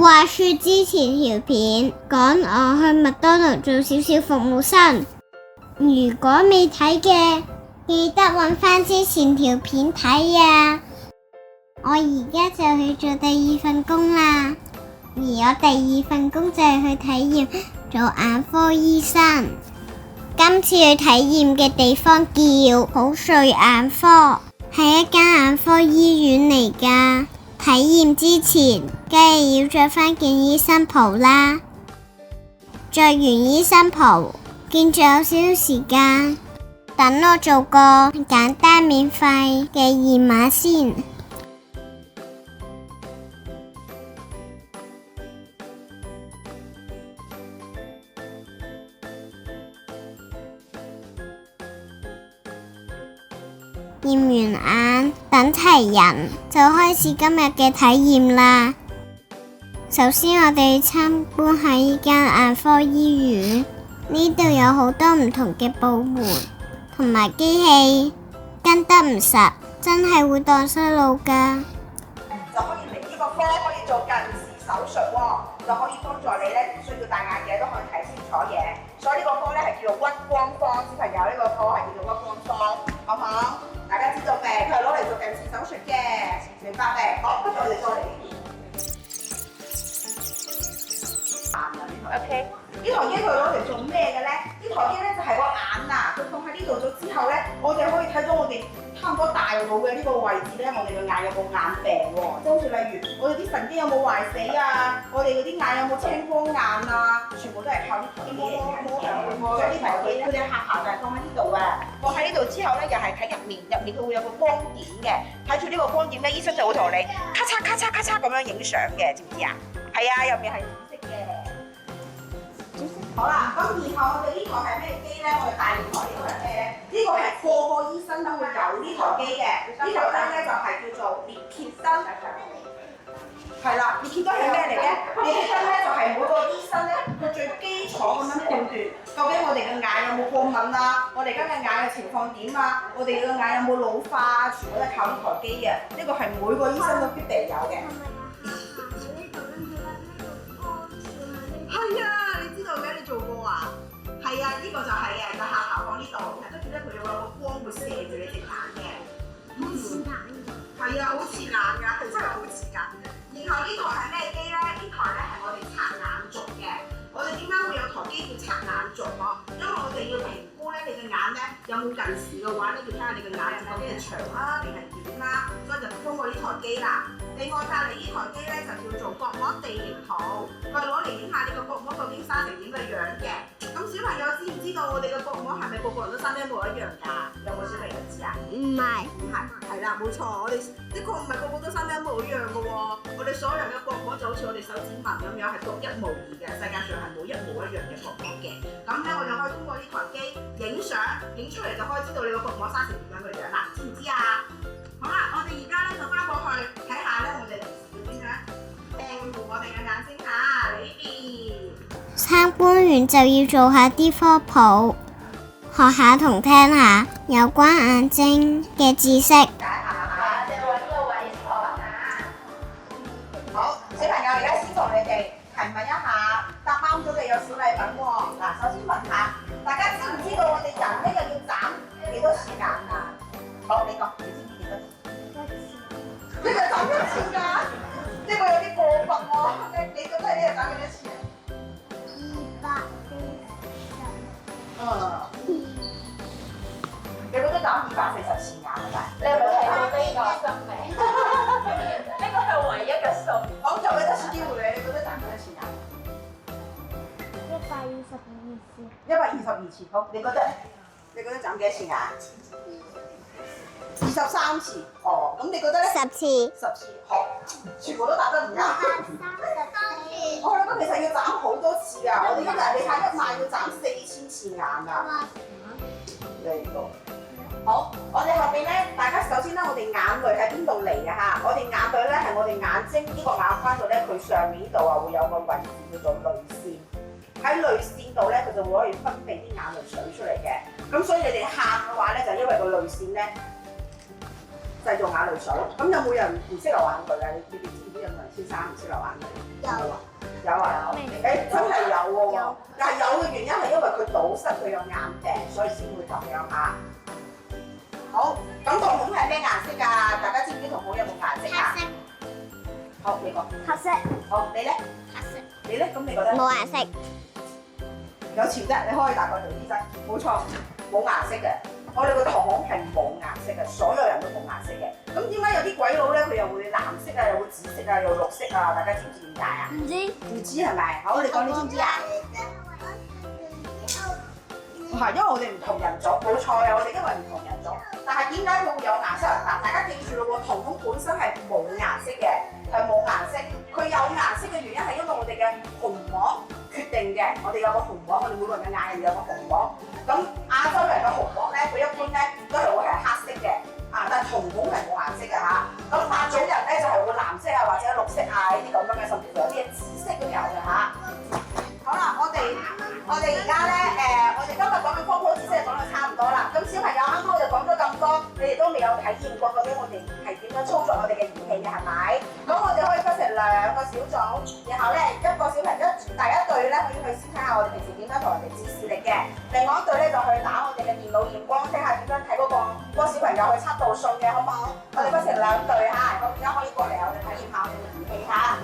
話說之前條片講我去麥當勞做少少服務生，如果未睇嘅，記得搵返之前條片睇啊！我而家就去做第二份工啦，而我第二份工就係去體驗做眼科醫生。今次去體驗嘅地方叫好瑞眼科，係一間眼科醫院嚟㗎。體驗之前，梗係要着返件醫生袍啦。着完醫生袍，見仲有少少時間，等我做個簡單免費嘅驗碼先。驗完眼，等齊人，就開始今日嘅體驗啦。首先我哋參觀下呢間眼科醫院，呢度有好多唔同嘅部門同埋機器，跟得唔實，真係會蕩失路㗎。就可以嚟呢個科可以做近視手術喎，就可以幫助你咧，唔需要戴眼鏡都可以睇清楚嘢。所以呢個科咧係叫做屈光科，小朋友呢個科係叫做屈光科，好唔好？大家知道未？佢係攞嚟做近視手術嘅，明白未？好，跟住我哋再嚟呢邊。OK， 呢台機佢攞嚟做咩嘅咧？呢台機咧就係個眼啊，佢放喺呢度咗之後咧，我哋可以睇到我哋差唔多大腦嘅呢個位置咧，我哋嘅眼有冇眼病喎？即係好似例如我哋啲神經有冇壞死啊？我哋嗰啲眼有冇青光眼啊？全部都係靠呢台機嚟嘅。所以呢台機咧，佢哋嘅客校就係放喺呢度啊。放喺呢度之後咧，又係睇入面佢會有個光點嘅，睇住呢個光點咧，醫生就會同你咔嚓咔嚓咔嚓咁樣影相嘅，知唔知啊？係啊，入面係紫色嘅。好啦，咁然後我哋呢台係咩機咧？我哋大連台呢個係咩咧？呢個係個個醫生都會有呢台機嘅。呢台燈咧就係叫做裂揭燈。係啦，裂揭燈係咩嚟嘅？裂揭燈咧就係每個醫生咧，佢最基礎咁樣判斷究竟我哋嘅眼有冇過敏啊，我哋而家嘅眼嘅情況點啊，我哋嘅眼有冇老化啊，全部都係靠呢台機嘅。呢個係每個醫生都必定有嘅。係啊，你知道嘅，你做過啊？係啊，呢個就係嘅，就客校放呢度，跟住咧佢有個光會射住你隻眼嘅。好似眼㗎。係啊，好似眼㗎，係真係好似㗎。然後呢台係咩機咧？呢台咧係我哋測眼軸嘅。我哋點解會有台機叫測眼軸啊？因為我哋要評估咧你嘅眼咧有冇近視嘅話咧，要睇下你嘅眼究竟係長啦定係短啦，所以就通過呢台機啦。另外隔離呢台機咧就叫做角膜地形圖，佢係攞嚟影下你個角膜究竟生成點嘅樣嘅。咁小朋友知唔知道我哋嘅角膜係咪個個人都生得一模一樣㗎？有冇小朋友知啊？唔係，係啦，冇錯，我哋的確唔係個個都生得一模一樣嘅喎。我哋所有人嘅角膜就好似我哋手指紋咁樣，係獨一無二嘅，世界上係冇一模一樣嘅角膜嘅。咁咧我哋可以通過呢台機影相，影出嚟就可以知道你個角膜生成點樣嘅樣啦，知唔知啊？好啦，我哋而家咧就翻過去睇下咧，我哋要點樣護我哋嘅眼睛嚇，嚟呢邊。參觀完就要做下啲科普，學下同聽下有關眼睛嘅知識。好，小朋友而家先同你哋提問一下，答啱咗嘅有小禮品喎。嗱，首先問下大家知唔知道我哋人一日要眨幾多次眼啊？好，你講，你知唔知幾多次？一日眨一次㗎？呢個有啲過分喎。你覺得你一日眨幾多次啊？240。你覺得眨240次眼係咪？你係咪睇到呢個生命？呢個係唯一嘅數。好，就俾多次機會你，你覺得眨幾多次眼？122次。好，你覺得咧？你覺得眨幾多次眼？23次。哦，咁你覺得咧10次。10次。好，全部都答得唔啱。我覺得其實要眨好多次啊！我哋今日你睇一晚要眨4000次眼啊！嚟到。好，我哋後邊咧，大家首先咧，我哋眼淚喺邊度嚟嘅嚇？我哋眼淚咧係我哋眼睛呢個眼眶度咧，佢上面呢度啊會有個位置叫做淚腺。喺淚腺度咧，佢就會可以分泌啲眼淚水出嚟嘅。咁所以你哋喊嘅話咧，就因為個淚腺咧製造眼淚水。咁有冇人唔識流眼淚啊？你哋知唔知有冇人先生唔識流眼淚？有啊，誒真係有喎，但係有嘅原因係因為佢堵塞，佢有眼病，所以先會咁樣嚇。好，咁瞳孔係咩顏色㗎？大家知唔知瞳孔有冇顏色啊？好，你講。黑色。好，你咧？黑色。你咧？咁你覺得？冇顏色。有潛質，你可以大概做醫生。冇錯，冇顏色嘅。我哋個瞳孔係冇顏色嘅，所有人都冇顏色嘅。咁點解有啲鬼佬咧，佢又會藍色啊，又會紫色啊，又綠色啊？大家知唔知點解啊？唔知。唔知係咪？好，你講你知唔知啊？係，因為我哋唔同人種，冇錯啊！我哋因為唔同人種，但係點解佢會有顏色？嗱，大家記住咯喎，瞳孔本身係冇顏色嘅，係冇顏色。佢有顏色嘅原因係因為我哋嘅虹膜決定嘅。我哋有個虹膜，我哋每個人嘅眼入面有個虹膜。咁亞洲人嘅虹膜咧，佢一般咧都係會係黑色嘅，啊，但係瞳孔係冇顏色嘅嚇。咁白種人咧就係會藍色啊，或者綠色啊呢啲咁樣嘅，甚至乎有啲嘢紫色都有嘅嚇。好啦，我哋而家咧我哋今日講嘅科普知識講到差唔多啦。咁小朋友啱啱我哋講咗咁多，你哋都未有體驗過究竟我哋係點樣操作我哋嘅儀器嘅係咪？咁我哋可以分成兩個小組，然後咧一個小朋友第一隊咧可以去先睇下我哋平時點樣同人哋指示力嘅，另外一隊咧就去打我哋嘅電腦驗光，睇下點樣睇嗰個小朋友去測度數嘅，好唔好？我哋分成兩隊嚇，咁而家可以過嚟我哋體驗下我哋嘅儀器嚇。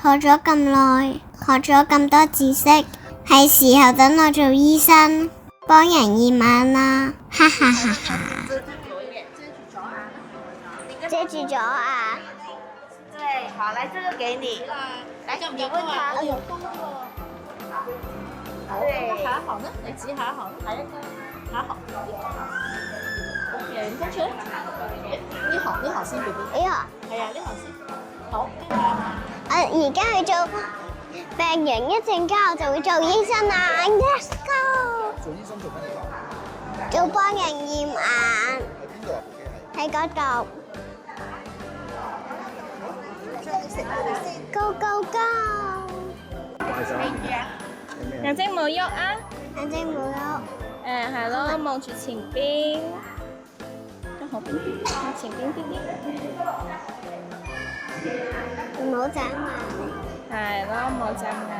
坐咗咁耐，學咗咁多知識，係時候等我做醫生，幫人驗眼啦！哈哈哈哈！遮住咗啊！对，好，来这个给你，来你问他。哎呦，多对，还好呢，你指還好呢，還一個，還好。OK，跟住咧，呢行先 B B。哎呀，係啊，呢行先。好。而家去做病人，一陣間我就會做醫生啦。Let's go！ 做醫生做乜嘢？做幫人驗眼。喺邊度啊？部機係？喺嗰度。Go go go！ 快手。眼睛冇喐啊！眼睛冇喐。係咯，望住前邊，向後邊啲，向前邊啲啲。唔好眨眼。係咯，冇眨眼。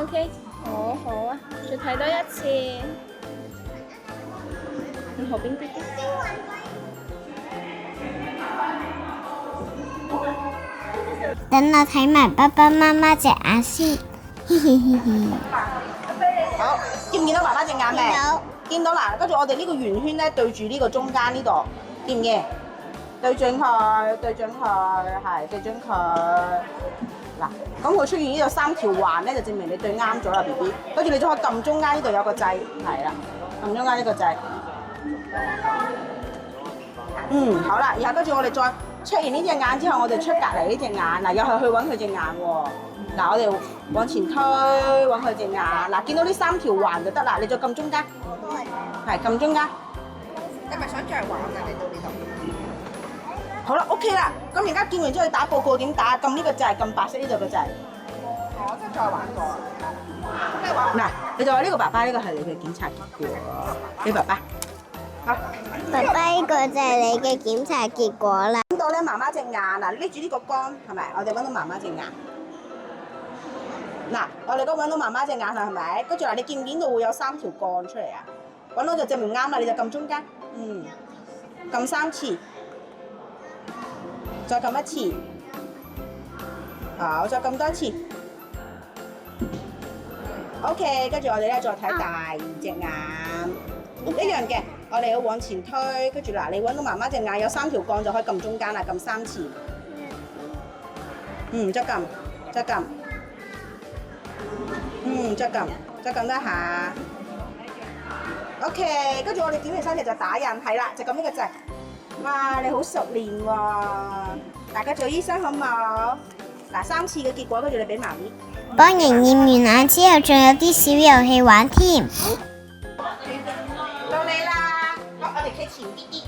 OK， 好好啊，再睇多一次。向後邊啲啲。等我睇埋爸爸媽媽隻眼先。嘻嘻嘻嘻。好，見唔見到爸爸隻眼未？見到。見到啦，跟住我哋呢個圓圈咧對住呢個中間呢度，見唔見？對準佢，對準佢，係對準佢。嗱，咁佢出現呢度3條環咧，就證明你對啱咗啦 ，B B。跟住你就可以撳中間呢度有個掣，係啦，撳中間呢個掣。好啦，然後跟住我哋再出完呢隻眼之後，我哋出隔離呢隻眼，嗱又係去揾佢隻眼喎。嗱，我哋往前推揾佢隻眼，嗱見到呢3條環就得啦，你再撳中間，係撳中間。你咪想再玩啊？嚟到呢度。好啦 ，OK 啦，咁而家見完之後打報告點打？撳呢個掣，撳白色呢度個掣。我真係再玩過。咩話？嗱，你就話呢個爸爸，呢個係你嘅檢查結果。你爸爸，好。爸爸，呢個就係你嘅檢查結果啦。揾到咧媽媽隻眼，嗱，你拎住呢個光係咪？我哋揾到媽媽隻眼。嗱，我哋都揾到媽媽隻眼啦，係咪？跟住嗱，你見唔見到會有3條槓出嚟啊？揾到就證明啱啦，你就撳中間，撳3次，再撳1次，好，再撳多次。OK， 跟住我哋咧再睇第2隻眼，一樣嘅。我哋要往前推，跟住嗱，你揾到媽媽隻眼有3條槓就可以撳中間啦，撳3次。再撳，再撳。再撳多一下。OK， 跟住我哋檢完3隻就打印，係啦，就撳呢個掣。哇，你好熟練喎！大家做醫生好冇？嗱，3次嘅結果，跟住你俾媽咪。幫人驗完眼之後，仲有啲小遊戲玩添。到你啦，我哋企前啲。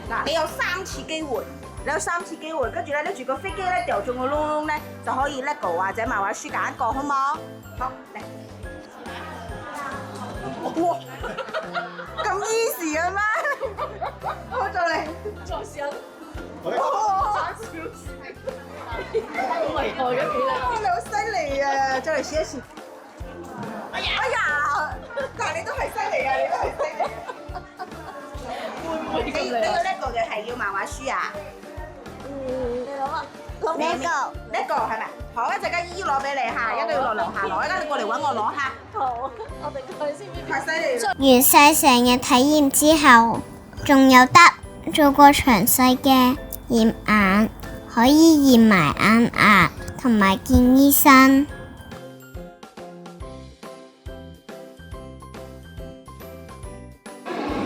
嗱，你有3次機會，跟住咧拎住個飛機咧掉中個窿窿咧，就可以 LEGO 或者漫畫書揀一個，好冇？好，嚟。哇，咁 easy 嘅咩？我做嚟。做小哇！為何嘅你好犀利啊！再嚟試一次。哎呀！但係你都係犀利啊！你都係犀利。會咁你呢個 LEGO 就係要漫畫書啊？你諗啊？呢個係咪？好，一陣間姨攞俾你嚇，一定要落樓下攞，一陣你過嚟揾我攞嚇。好，我哋過去先。太犀利啦！完晒成日體驗之後，仲有得做個詳細嘅驗眼，可以驗埋眼壓同埋見醫生。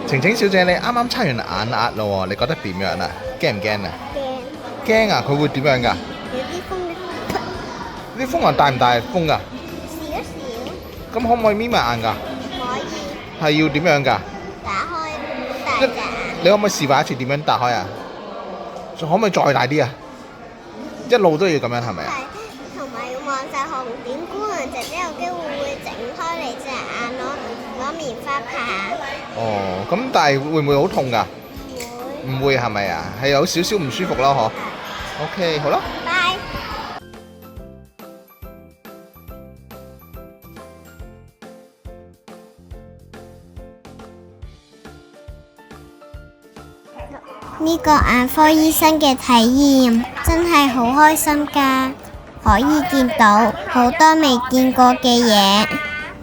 晴晴小姐，你啱啱測完眼壓咯喎，你覺得點樣啊？驚唔驚啊？驚啊！佢會點樣㗎？有啲風，啲風還大唔大風㗎？少少，咁可唔可以眯埋眼㗎？可以係要點樣㗎？打開大隻眼。你可唔可以示範一次點樣打開啊？可唔可以再大啲啊？一路都要咁樣係咪啊？係，同埋要望晒紅點，姑娘姐姐有機會會整開你隻眼攞棉花棒。哦，咁但係會唔會好痛㗎？唔會係咪啊？係有少少唔舒服咯，嗬。OK，好啦。拜。呢個眼科醫生嘅體驗真係好開心㗎，可以見到好多未見過嘅嘢，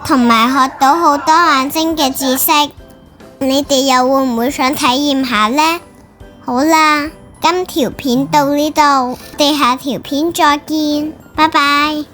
同埋學到好多眼睛嘅知識。你哋又會唔會想體驗下呢？好啦，今條片到呢度，我哋下條片再見，拜拜。